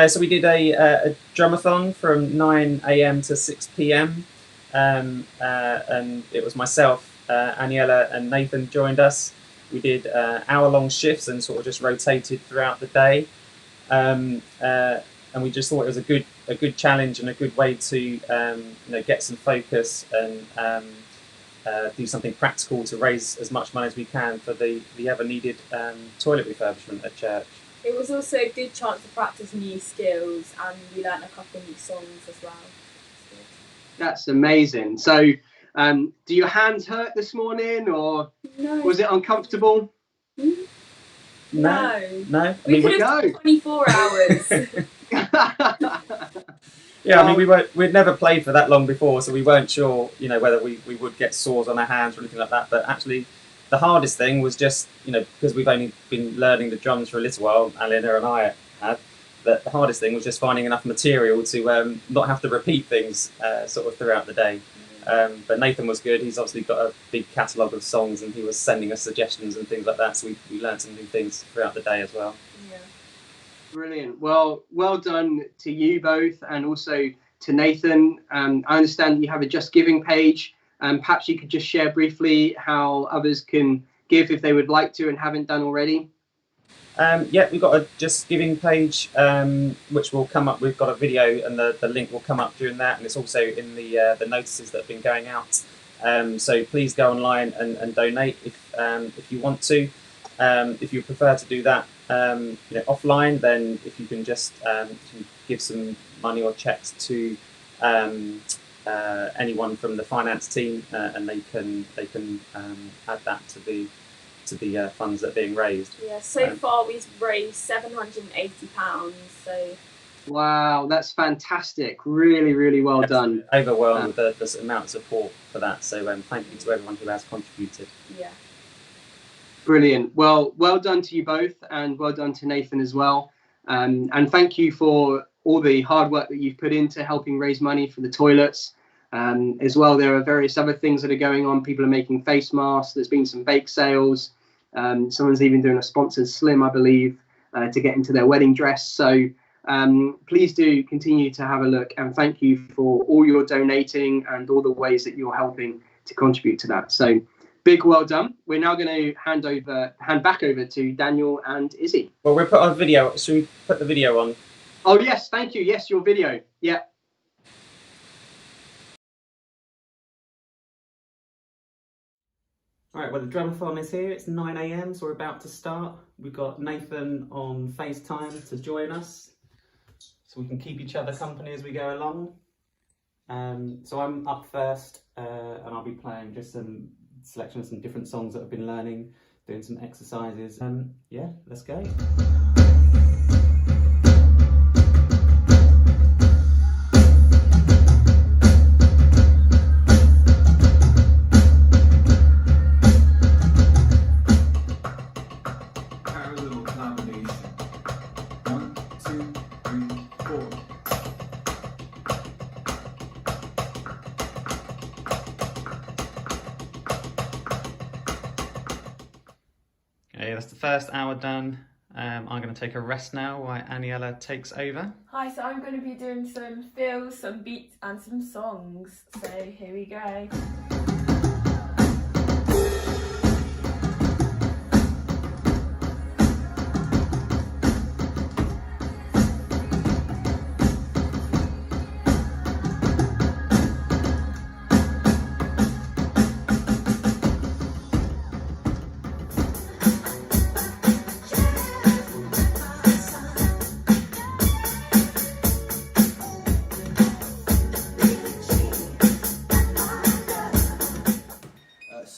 So we did a drumathon from 9 a.m. to 6 p.m. And it was myself, Aniela and Nathan joined us. We did hour-long shifts and sort of just rotated throughout the day. And we just thought it was a good challenge and a good way to get some focus and do something practical to raise as much money as we can for the ever needed toilet refurbishment at church. It was also a good chance to practice new skills, and we learnt a couple new songs as well. That's amazing. So, do your hands hurt this morning, or No. was it uncomfortable? No. I We mean, could have done 24 hours. yeah, I mean, we'd never played for that long before, so we weren't sure, whether we would get sores on our hands or anything like that. But actually, the hardest thing was just, because we've only been learning the drums for a little while, Alina and I had, the hardest thing was just finding enough material to not have to repeat things sort of throughout the day. But Nathan was good. He's obviously got a big catalogue of songs, and he was sending us suggestions and things like that. So we learned some new things throughout the day as well. Yeah. Brilliant. Well done to you both, and also to Nathan. I understand you have a Just Giving page. Perhaps you could just share briefly how others can give if they would like to and haven't done already. We've got a Just Giving page, which will come up. We've got a video, and the link will come up during that, and it's also in the notices that have been going out. So please go online and donate if you want to. If you prefer to do that offline, then if you can just give some money or checks to anyone from the finance team, and they can add that to the funds that are being raised. Yeah, so far we've raised £780, so... Wow, that's fantastic. Really, really well done. Overwhelmed with the amount of support for that. So thank you to everyone who has contributed. Yeah. Brilliant. Well done to you both, and well done to Nathan as well. And thank you for all the hard work that you've put into helping raise money for the toilets. As well, there are various other things that are going on. People are making face masks. There's been some bake sales. Someone's even doing a sponsored slim, I believe, to get into their wedding dress. So please do continue to have a look, and thank you for all your donating and all the ways that you're helping to contribute to that. So big well done. We're now going to hand back over to Daniel and Izzy. Well, we'll put our video. Should we put the video on? Oh yes, thank you. Yes, your video. Yeah. All right, well, the drumathon is here. It's 9 a.m, so we're about to start. We've got Nathan on FaceTime to join us, so we can keep each other company as we go along. So I'm up first, and I'll be playing just some selection of some different songs that I've been learning, doing some exercises. Yeah, let's go. Parallel combination. 1, 2, 3, 4. Okay, that's the first hour done. I'm going to take a rest now while Aniela takes over. Hi, so I'm going to be doing some fills, some beats and some songs. So here we go.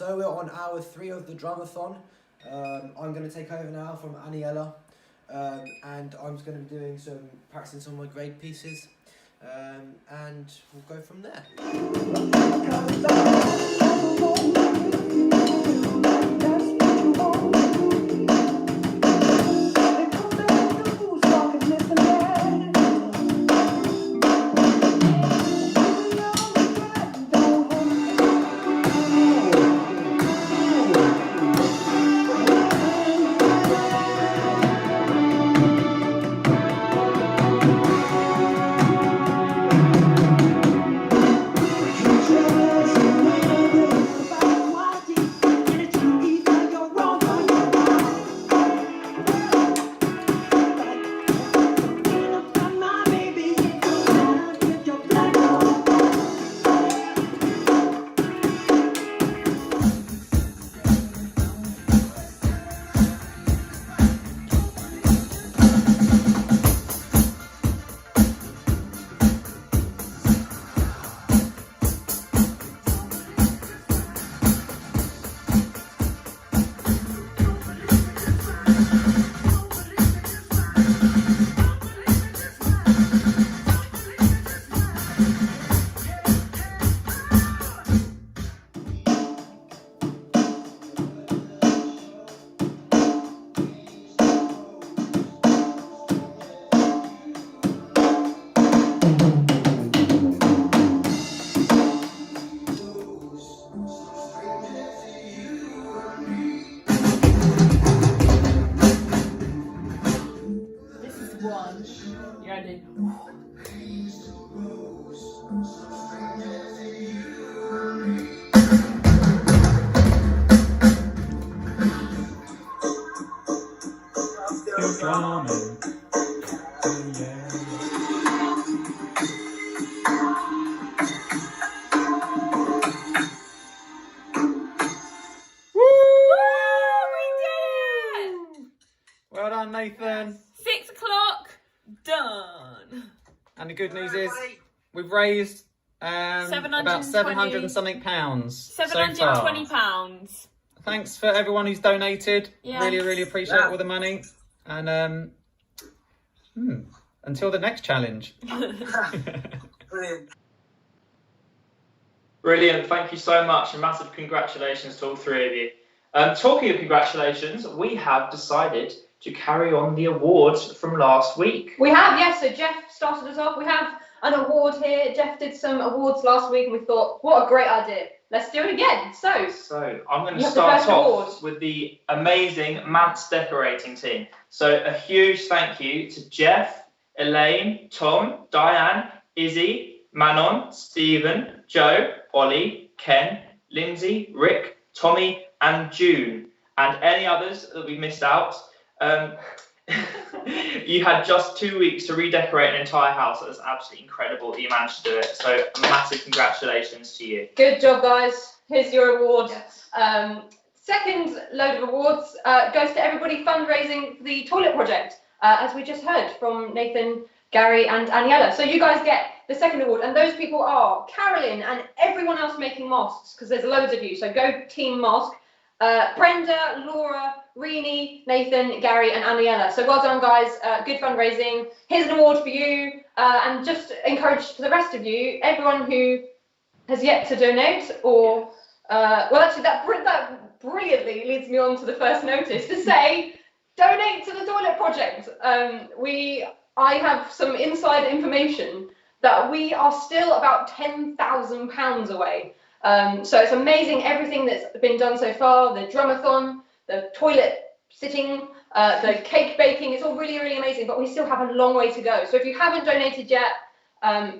So we're on hour 3 of the drumathon. I'm going to take over now from Aniela, and I'm going to be doing practicing some of my grade pieces. and we'll go from there. One. You ready? You're drumming. Yeah. Well done, Nathan. 6 o'clock, done. And the good news is we've raised about 700 and something pounds. £720. Thanks for everyone who's donated. Yes. Really appreciate all the money. And until the next challenge. Brilliant. Thank you so much, and massive congratulations to all three of you. Talking of congratulations, we have decided to carry on the awards from last week. We have, yes. So Jeff started us off. We have an award here. Jeff did some awards last week, and we thought, what a great idea. Let's do it again. So I'm going to start off with the amazing Manse decorating team. So a huge thank you to Jeff, Elaine, Tom, Diane, Izzy, Manon, Stephen, Joe, Ollie, Ken, Lindsay, Rick, Tommy, and June, and any others that we missed out. You had just 2 weeks to redecorate an entire house. That was absolutely incredible that you managed to do it. So massive congratulations to you. Good job, guys. Here's your award. Yes. Second load of awards goes to everybody fundraising for the toilet project, as we just heard from Nathan, Gary, and Aniela. So you guys get the second award, and those people are Carolyn and everyone else making masks, because there's loads of you. So go Team Mask. Brenda, Laura, Rini, Nathan, Gary, and Aniela. So well done, guys. Good fundraising. Here's an award for you, and just encourage for the rest of you, everyone who has yet to donate, or well, actually, that brilliantly leads me on to the first notice to say, donate to the toilet project. I have some inside information that we are still about £10,000 away. So it's amazing everything that's been done so far, the drumathon, the toilet sitting, the cake baking, it's all really amazing, but we still have a long way to go. So if you haven't donated yet,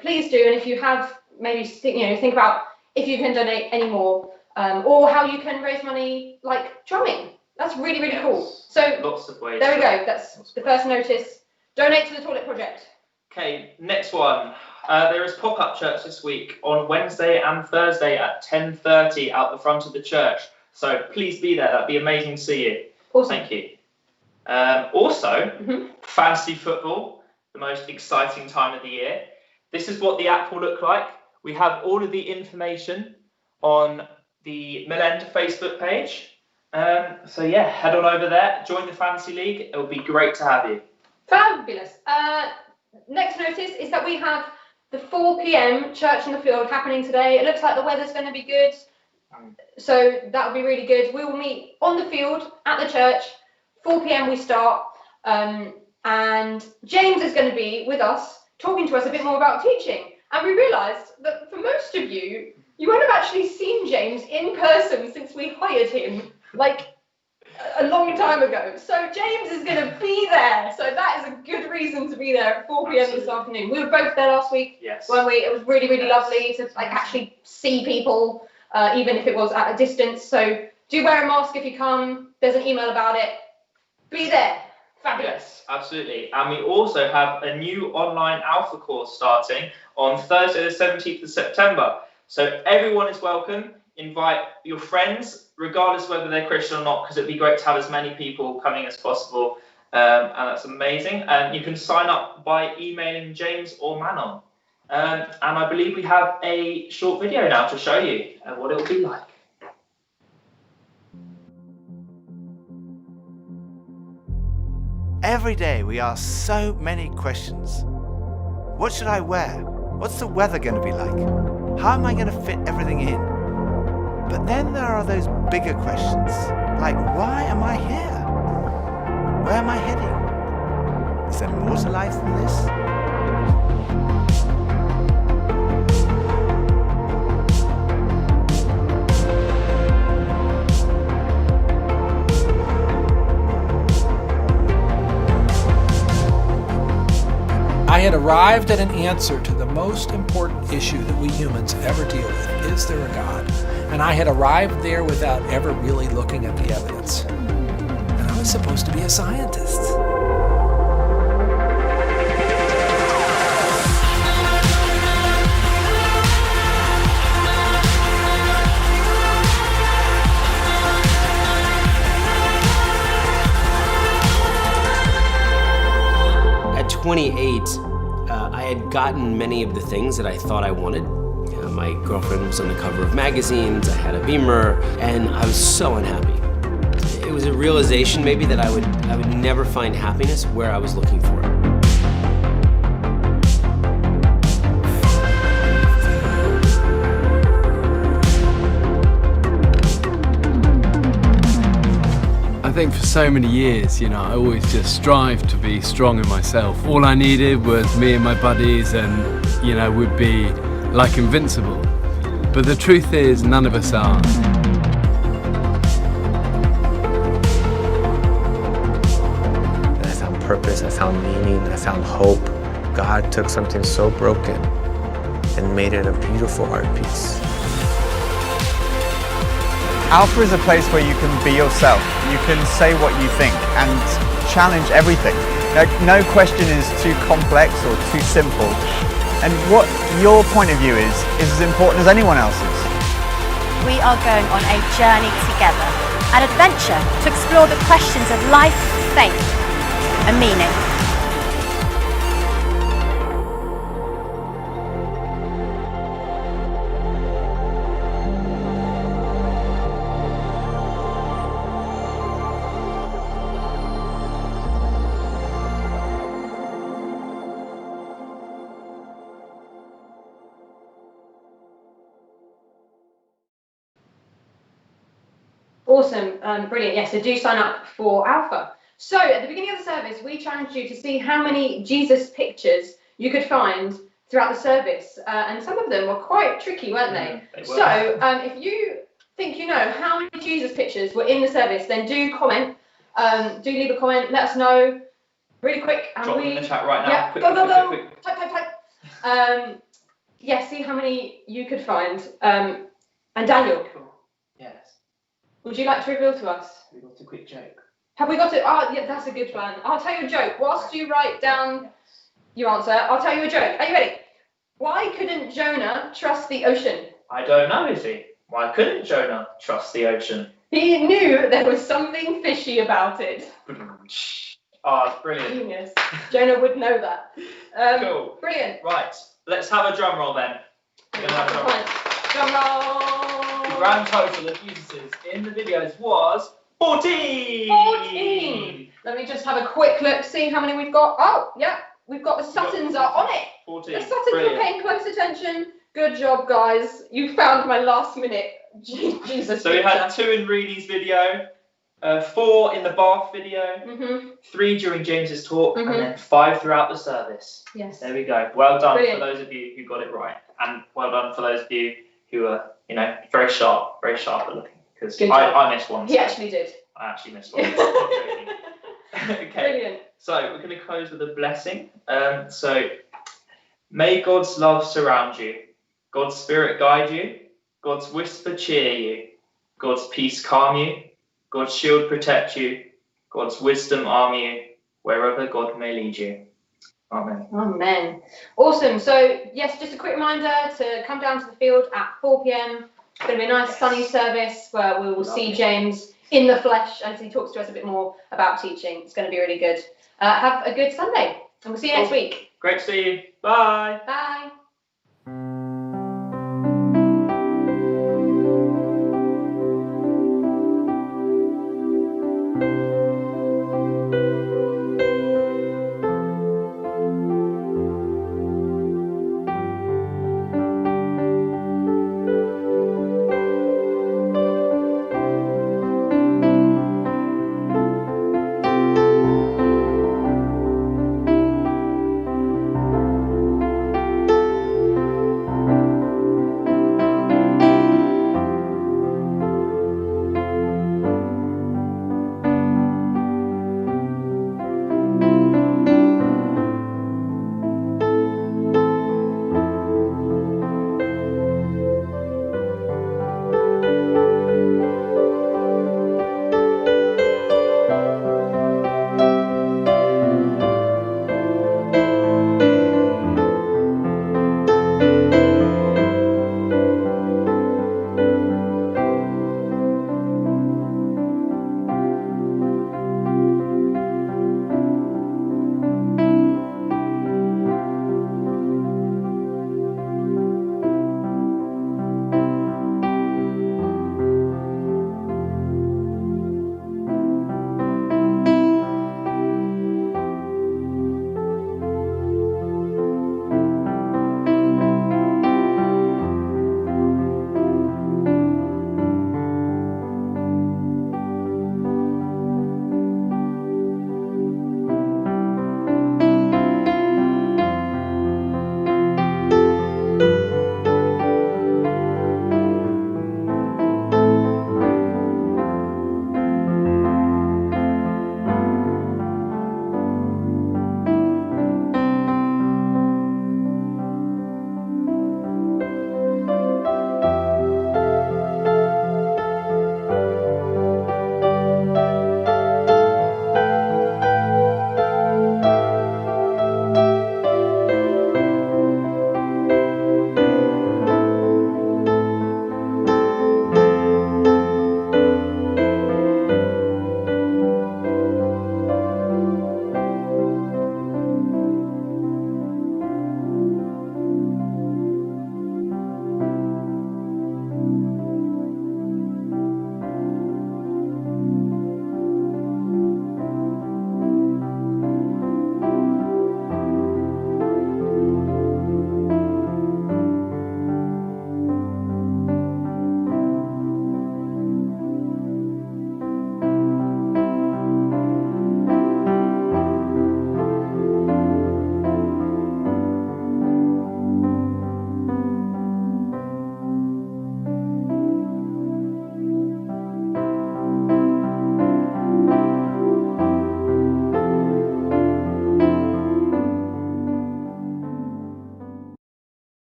please do, and if you have, maybe think about if you can donate any more, or how you can raise money like drumming. That's really cool. So lots of ways. There we go, that's the first notice. Donate to the toilet project. Okay, next one. There is pop-up church this week on Wednesday and Thursday at 10:30 out the front of the church. So please be there. That'd be amazing to see you. Awesome. Thank you. Also, fantasy football, the most exciting time of the year. This is what the app will look like. We have all of the information on the Millend Facebook page. So yeah, head on over there, join the Fantasy League. It will be great to have you. Fabulous. Next notice is that we have the 4 p.m. church in the field happening today. It looks like the weather's going to be good. So that would be really good. We will meet on the field at the church. 4 p.m. we start. And James is going to be with us, talking to us a bit more about teaching. And we realised that for most of you, you won't have actually seen James in person since we hired him, like a long time ago. So James is going to be there. So that is a good reason to be there at 4 p.m. this afternoon. We were both there last week, weren't we? It was really, really lovely to like actually see people, even if it was at a distance. So do wear a mask if you come. There's an email about it. Be there. Fabulous. Yes, absolutely. And we also have a new online Alpha course starting on Thursday the 17th of September. So everyone is welcome. Invite your friends, regardless whether they're Christian or not, because it'd be great to have as many people coming as possible. And that's amazing. And you can sign up by emailing James or Manon. And I believe we have a short video now to show you what it'll be like. Every day we ask so many questions. What should I wear? What's the weather going to be like? How am I going to fit everything in? But then there are those bigger questions, like why am I here? Where am I heading? Is there more to life than this? I had arrived at an answer to the most important issue that we humans ever deal with. Is there a God? And I had arrived there without ever really looking at the evidence. And I was supposed to be a scientist. At 28, I had gotten many of the things that I thought I wanted. My girlfriend was on the cover of magazines, I had a Beamer, and I was so unhappy. It was a realization maybe that I would never find happiness where I was looking for it. I think for so many years, I always just strived to be strong in myself. All I needed was me and my buddies and, we'd be like invincible. But the truth is, none of us are. I found purpose, I found meaning, I found hope. God took something so broken and made it a beautiful art piece. Alpha is a place where you can be yourself. You can say what you think and challenge everything. No question is too complex or too simple. And what your point of view is as important as anyone else's. We are going on a journey together, an adventure to explore the questions of life, faith, and meaning. Awesome, brilliant. Yes, so do sign up for Alpha. So at the beginning of the service, we challenged you to see how many Jesus pictures you could find throughout the service. And some of them were quite tricky, weren't they? So if you think you know how many Jesus pictures were in the service, then do comment. Do leave a comment, let us know really quick. And Drop them in the chat right now. Yeah, Quick, go. quick. Type. Yeah, see how many you could find. And Daniel. Yes. Would you like to reveal to us? We got a quick joke. Have we got it? Oh, yeah, that's a good one. I'll tell you a joke. Whilst you write down your answer, I'll tell you a joke. Are you ready? Why couldn't Jonah trust the ocean? I don't know, Izzy. Why couldn't Jonah trust the ocean? He knew there was something fishy about it. Oh, it's brilliant. Genius. Jonah would know that. Cool. Brilliant. Right, let's have a drum roll then. We're going to have a drum roll. Drum roll. The grand total of uses in the videos was 14! 14! Let me just have a quick look, see how many we've got. Oh, yeah, we've got the Suttons are on it. 14. The Suttons Brilliant. are paying close attention. Good job, guys. You found my last minute Jesus. So we had 2 in Reedy's video, 4 in the bath video, 3 during James's talk, and then 5 throughout the service. Yes. There we go. Well done Brilliant. for those of you who got it right, and well done for those of you who are, very sharp at looking. Because Good job. I missed one. He actually did. I actually missed one. I'm not joking. Okay. Brilliant. So we're going to close with a blessing. So may God's love surround you, God's spirit guide you, God's whisper cheer you, God's peace calm you, God's shield protect you, God's wisdom arm you, wherever God may lead you. Amen. Amen. Awesome. So yes, just a quick reminder to come down to the field at 4 p.m. It's going to be a nice sunny service where we will see James in the flesh as he talks to us a bit more about teaching. It's going to be really good. Have a good Sunday, and we'll see you next week. Great to see you. Bye. Bye.